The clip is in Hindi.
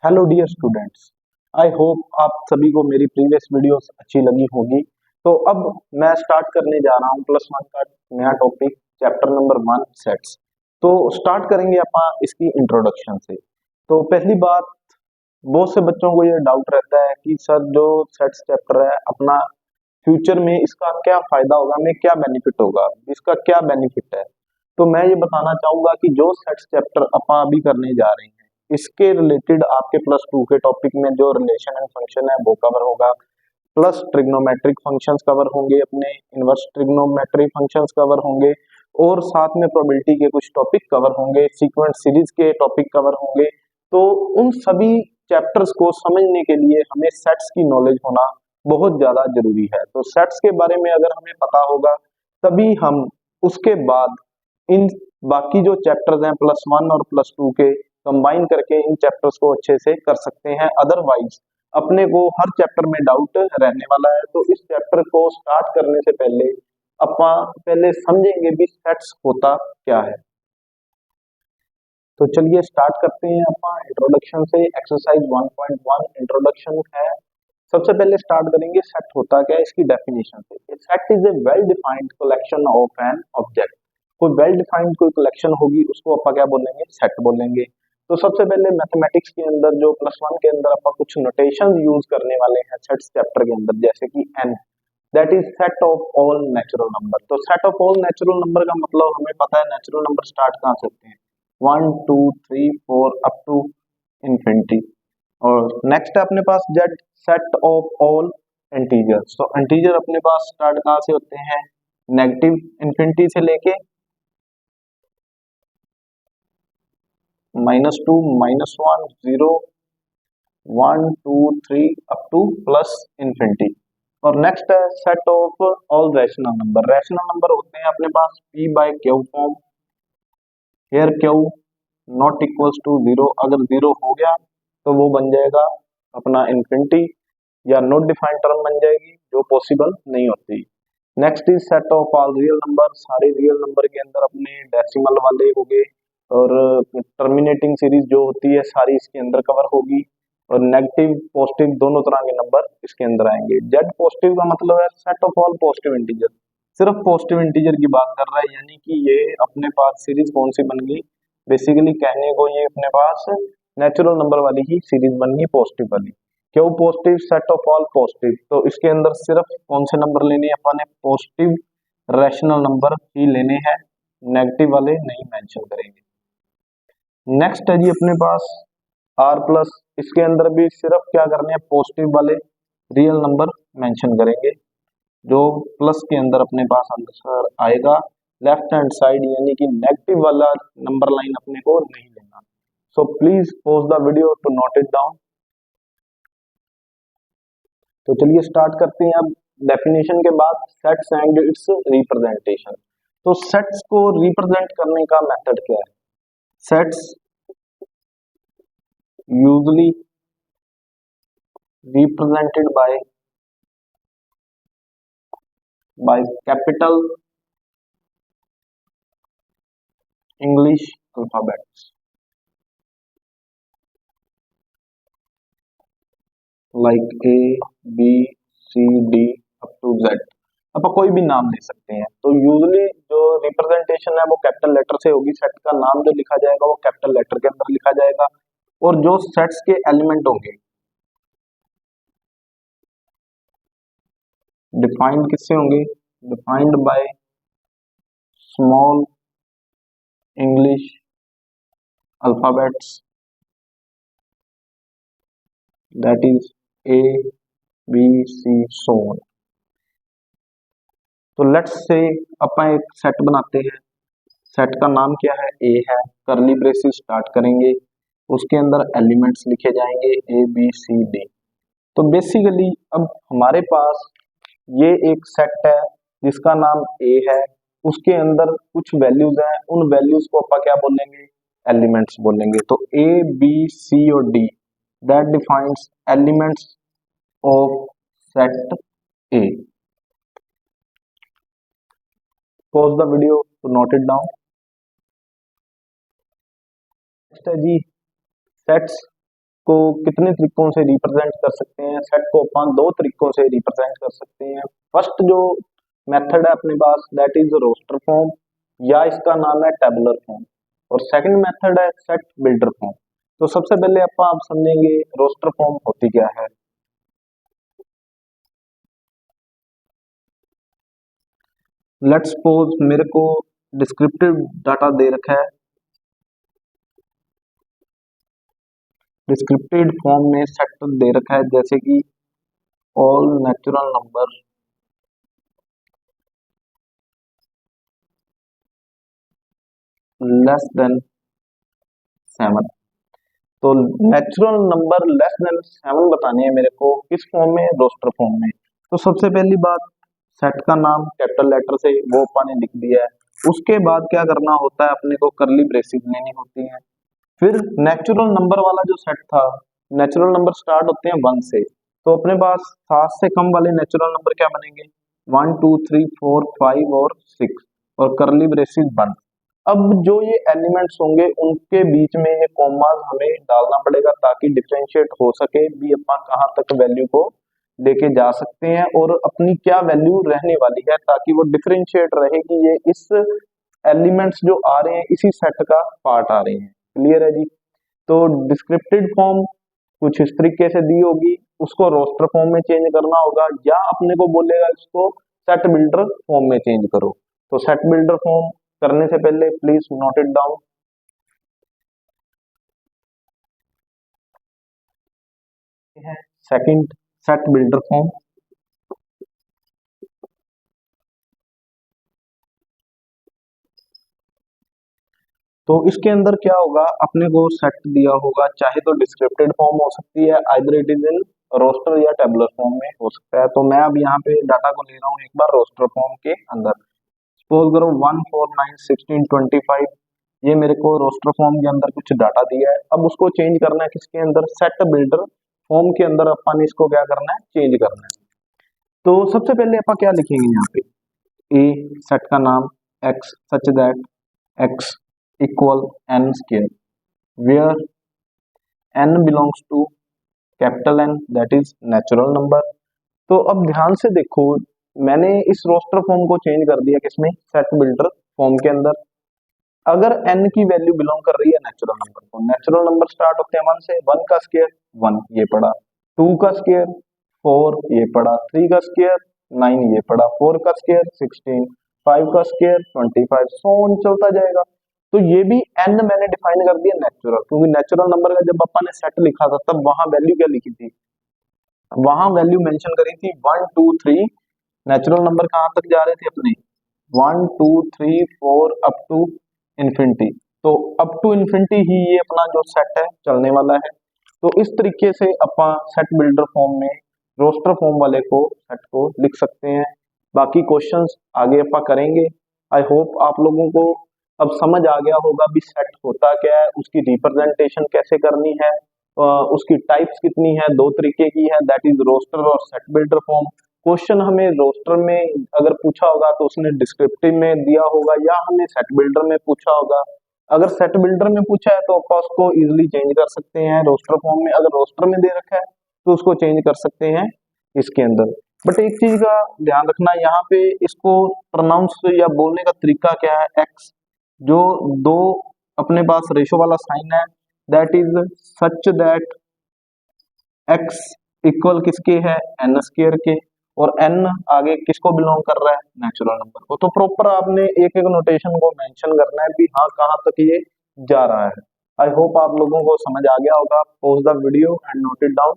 Hello dear students. I hope आप सभी को मेरी प्रीवियस वीडियोस अच्छी लगी होगी। तो अब मैं स्टार्ट करने जा रहा हूँ प्लस वन का नया topic, chapter number one, sets. तो स्टार्ट करेंगे अपन इसकी इंट्रोडक्शन से। तो पहली बात, बहुत से बच्चों को ये डाउट रहता है कि सर जो सेट्स चैप्टर है अपना फ्यूचर में इसका क्या फायदा होगा, हमें क्या बेनिफिट होगा, इसका क्या बेनिफिट है। तो मैं ये बताना चाहूंगा कि जो सेट्स चैप्टर अपन अभी करने जा रहे हैं इसके रिलेटेड आपके प्लस टू के टॉपिक में जो रिलेशन एंड फंक्शन है वो कवर होगा, प्लस ट्रिग्नोमेट्रिक फंक्शंस कवर होंगे, अपने इनवर्स ट्रिग्नोमेट्रिक फंक्शंस कवर होंगे, और साथ में प्रोबेबिलिटी के कुछ टॉपिक कवर होंगे, सीक्वेंस सीरीज के टॉपिक कवर होंगे। तो उन सभी चैप्टर्स को समझने के लिए हमें सेट्स की नॉलेज होना बहुत ज्यादा जरूरी है। तो सेट्स के बारे में अगर हमें पता होगा तभी हम उसके बाद इन बाकी जो चैप्टर्स हैं प्लस वन और प्लस टू के कंबाइन करके इन चैप्टर्स को अच्छे से कर सकते हैं। अदरवाइज अपने को हर चैप्टर में डाउट रहने वाला है। तो इस चैप्टर को स्टार्ट करने से पहले अपन पहले समझेंगे भी सेट्स होता क्या है। तो चलिए स्टार्ट करते हैं अपन इंट्रोडक्शन से। एक्सरसाइज 1.1 इंट्रोडक्शन है। सबसे पहले स्टार्ट करेंगे सेट होता क्या है, इसकी डेफिनेशन से। Set is a well defined collection of an object. कोई वेल डिफाइंड कोई कलेक्शन होगी उसको अपन क्या बोलेंगे, सेट बोलेंगे। तो सबसे पहले मैथमेटिक्स के अंदर जो प्लस वन के अंदर अपन कुछ नोटेशन यूज करने वाले हैं सेट्स चैप्टर के अंदर, जैसे कि n, that is set of all natural number. तो set of all natural number का मतलब हमें पता है नेचुरल नंबर स्टार्ट कहाँ से होते हैं, 1 2 3 4 अप टू इंफिनिटी। और नेक्स्ट है अपने पास z, set of all integers. तो इंटीजर अपने पास स्टार्ट कहाँ से होते हैं, नेगेटिव इंफिनिटी से लेके -2 -1 0 1 2 3 अप टू प्लस इंफिनिटी। और नेक्स्ट है set of all rational number. Rational number होते हैं अपने पास p by q form. Here q not equals to zero, अगर जीरो हो गया तो वो बन जाएगा अपना इंफिनिटी, या नॉट डिफाइंड टर्म बन जाएगी जो पॉसिबल नहीं होती। Next is set of all real number. सारे रियल नंबर के अंदर अपने डेसिमल वाले हो गए, और टर्मिनेटिंग सीरीज जो होती है सारी इसके अंदर कवर होगी, और नेगेटिव पॉजिटिव दोनों तरह के नंबर इसके अंदर आएंगे। जेड पॉजिटिव का मतलब है set of all positive integer, सिर्फ पॉजिटिव इंटीजर की बात कर रहा है, यानी कि ये अपने पास सीरीज कौन सी बन गई, बेसिकली कहने को ये अपने पास नेचुरल नंबर वाली ही सीरीज बन गई, पॉजिटिव वाली। क्यों positive, set of all positive, तो इसके अंदर सिर्फ कौन से नंबर लेने हैं अपन ने, पॉजिटिव रैशनल नंबर ही लेने हैं, नेगेटिव वाले नहीं मेंशन करेंगे। नेक्स्ट है जी अपने पास आर प्लस। इसके अंदर भी सिर्फ क्या करने हैं, पॉजिटिव वाले रियल नंबर मेंशन करेंगे। जो प्लस के अंदर अपने पास आंसर आएगा लेफ्ट हैंड साइड, यानी कि नेगेटिव वाला नंबर लाइन अपने को नहीं लेना। So please pause the video to note it down. तो चलिए स्टार्ट करते हैं अब डेफिनेशन के बाद सेट्स एंड इट्स रिप्रेजेंटेशन। तो सेट्स को रिप्रेजेंट करने का मेथड क्या है। Sets usually represented by capital English alphabets like A B C D up to Z. आप कोई भी नाम दे सकते हैं। तो यूजली जो रिप्रेजेंटेशन है वो कैपिटल लेटर से होगी, सेट का नाम जो लिखा जाएगा वो कैपिटल लेटर के अंदर लिखा जाएगा, और जो सेट्स के एलिमेंट होंगे डिफाइंड किससे होंगे, defined by small English alphabets, that is A B C so on. तो लेट्स से अपन एक सेट बनाते हैं। सेट का नाम क्या है, ए है, करली ब्रेसेस स्टार्ट करेंगे, उसके अंदर एलिमेंट्स लिखे जाएंगे ए बी सी डी। तो बेसिकली अब हमारे पास ये एक सेट है जिसका नाम ए है, उसके अंदर कुछ वैल्यूज हैं, उन वैल्यूज को अपन क्या बोलेंगे, एलिमेंट्स बोलेंगे। तो ए बी सी और D that defines elements of set A. Pause the video to note it down. Next है जी सेट्स को कितने तरीकों से रिप्रेजेंट कर सकते हैं? सेट को अपन दो तरीकों से रिप्रेजेंट कर सकते हैं। फर्स्ट जो मेथड है अपने पास दैट इज रोस्टर फॉर्म, या इसका नाम है टेबुलर फॉर्म, और सेकंड मेथड है सेट बिल्डर फॉर्म। तो सबसे पहले आप समझेंगे रोस्टर फॉर्म होती क्या है। लेट्स सपोज मेरे को डिस्क्रिप्टिव डाटा दे रखा है, डिस्क्रिप्टिव फॉर्म में सेट दे रखा है जैसे कि all natural number less than 7। तो नेचुरल नंबर लेस देन 7 बतानी है मेरे को किस फॉर्म में? रोस्टर फॉर्म में। तो सबसे पहली बात, सेट का नाम कैपिटल लेटर से वो अपन ने लिख दिया है। उसके बाद क्या करना होता है, अपने को करली ब्रेसेस लेनी होती है। फिर नेचुरल नंबर वाला जो सेट था, नेचुरल नंबर स्टार्ट होते हैं 1 से, तो अपने पास 7 से कम वाले नेचुरल नंबर क्या बनेंगे? 1 2 3 4 5 और 6, और करली ब्रेसेस बंद। अब जो ये एलिमेंट्स होंगे उनके बीच में ये कॉमास हमें डालना पड़ेगा ताकि डिफरेंशिएट हो सके भी अपन कहाँ तक वैल्यू को लेके जा सकते हैं और अपनी क्या वैल्यू रहने वाली है, ताकि वो डिफरेंशिएट रहे कि ये इस एलिमेंट्स जो आ रहे हैं इसी सेट का पार्ट आ रहे हैं। क्लियर है जी? तो डिस्क्रिप्टिव फॉर्म कुछ इस तरीके से दी होगी, उसको रोस्टर फॉर्म में चेंज करना होगा, या अपने को बोलेगा इसको सेट बिल्डर फॉर्म में चेंज करो। तो सेट बिल्डर फॉर्म करने से पहले please note it down. Second, set builder form. तो इसके अंदर क्या होगा, अपने को सेट दिया होगा, चाहे तो डिस्क्रिप्टिव फॉर्म हो सकती है, either it is in roster या टेबुलर फॉर्म में हो सकता है। तो मैं अब यहाँ पे डाटा को ले रहा हूँ एक बार रोस्टर फॉर्म के अंदर। सपोज करो 1 4 9 16 25, ये मेरे को रोस्टर फॉर्म के अंदर कुछ डाटा दिया है। अब उसको चेंज करना है किसके अंदर? सेट बिल्डर फॉर्म के अंदर अपन इसको क्या करना है? चेंज करना है। तो सबसे पहले अपन क्या लिखेंगे यहाँ पे? ए सेट का नाम X such that X equal N square, where N belongs to capital N that is natural number. तो अब ध्यान से देखो, मैंने इस रोस्टर फॉर्म को चेंज कर दिया किसमें? सेट बिल्डर फॉर्म के अंदर। अगर n की वैल्यू बिलोंग कर रही है नेचुरल नंबर को, नेचुरल नंबर स्टार्ट होते हैं 1 से, 1 का स्क्वायर 1 ये पढ़ा, 2 का स्क्वायर 4 ये पढ़ा, 3 का स्क्वायर 9 ये पढ़ा, 4 का स्क्वायर 16, 5 का स्क्वायर 25, सो ऑन चलता जाएगा। तो ये भी n मैंने डिफाइन कर दिया नेचुरल, क्योंकि नेचुरल नंबर का जब अपन ने सेट लिखा था तब वहां वैल्यू क्या लिखी थी? वहां वैल्यू मेंशन करी थी 1 2 3। नेचुरल नंबर कहां तक जा रहे थे अपने? 1 2 3 4 अप टू इन्फिनिटी। तो अप टू इन्फिनिटी ही ये अपना जो सेट है चलने वाला है। तो इस तरीके से अपन सेट बिल्डर फॉर्म में रोस्टर फॉर्म वाले को सेट को लिख सकते हैं। बाकी क्वेश्चंस आगे अपन करेंगे। आई होप आप लोगों को अब समझ आ गया होगा भी सेट होता क्या है, उसकी रिप्रेजेंटेशन कैसे करनी है, उसकी टाइप्स कितनी है, दो तरीके की है, दैट इज रोस्टर और सेट बिल्डर फॉर्म। क्वेश्चन हमें रोस्टर में अगर पूछा होगा तो उसने डिस्क्रिप्टिव में दिया होगा, या हमें सेट बिल्डर में पूछा होगा। अगर सेट बिल्डर में पूछा है तो अपन उसको इजीली चेंज कर सकते हैं रोस्टर फॉर्म में, अगर रोस्टर में दे रखा है तो उसको चेंज कर सकते हैं इसके अंदर। बट एक चीज का ध्यान रखना, यहाँ पे इसको प्रोनाउंस या बोलने का तरीका क्या है? एक्स, जो दो अपने पास रेशो वाला साइन है, that is such that X equal किसके है? एन स्क्वायर के, और एन आगे किसको बिलोंग कर रहा है? नेचुरल नंबर को। तो प्रॉपर आपने एक एक नोटेशन को मेंशन करना है भी हाँ कहाँ तक ये जा रहा है। आई होप आप लोगों को समझ आ गया होगा। Pause the video and note it down.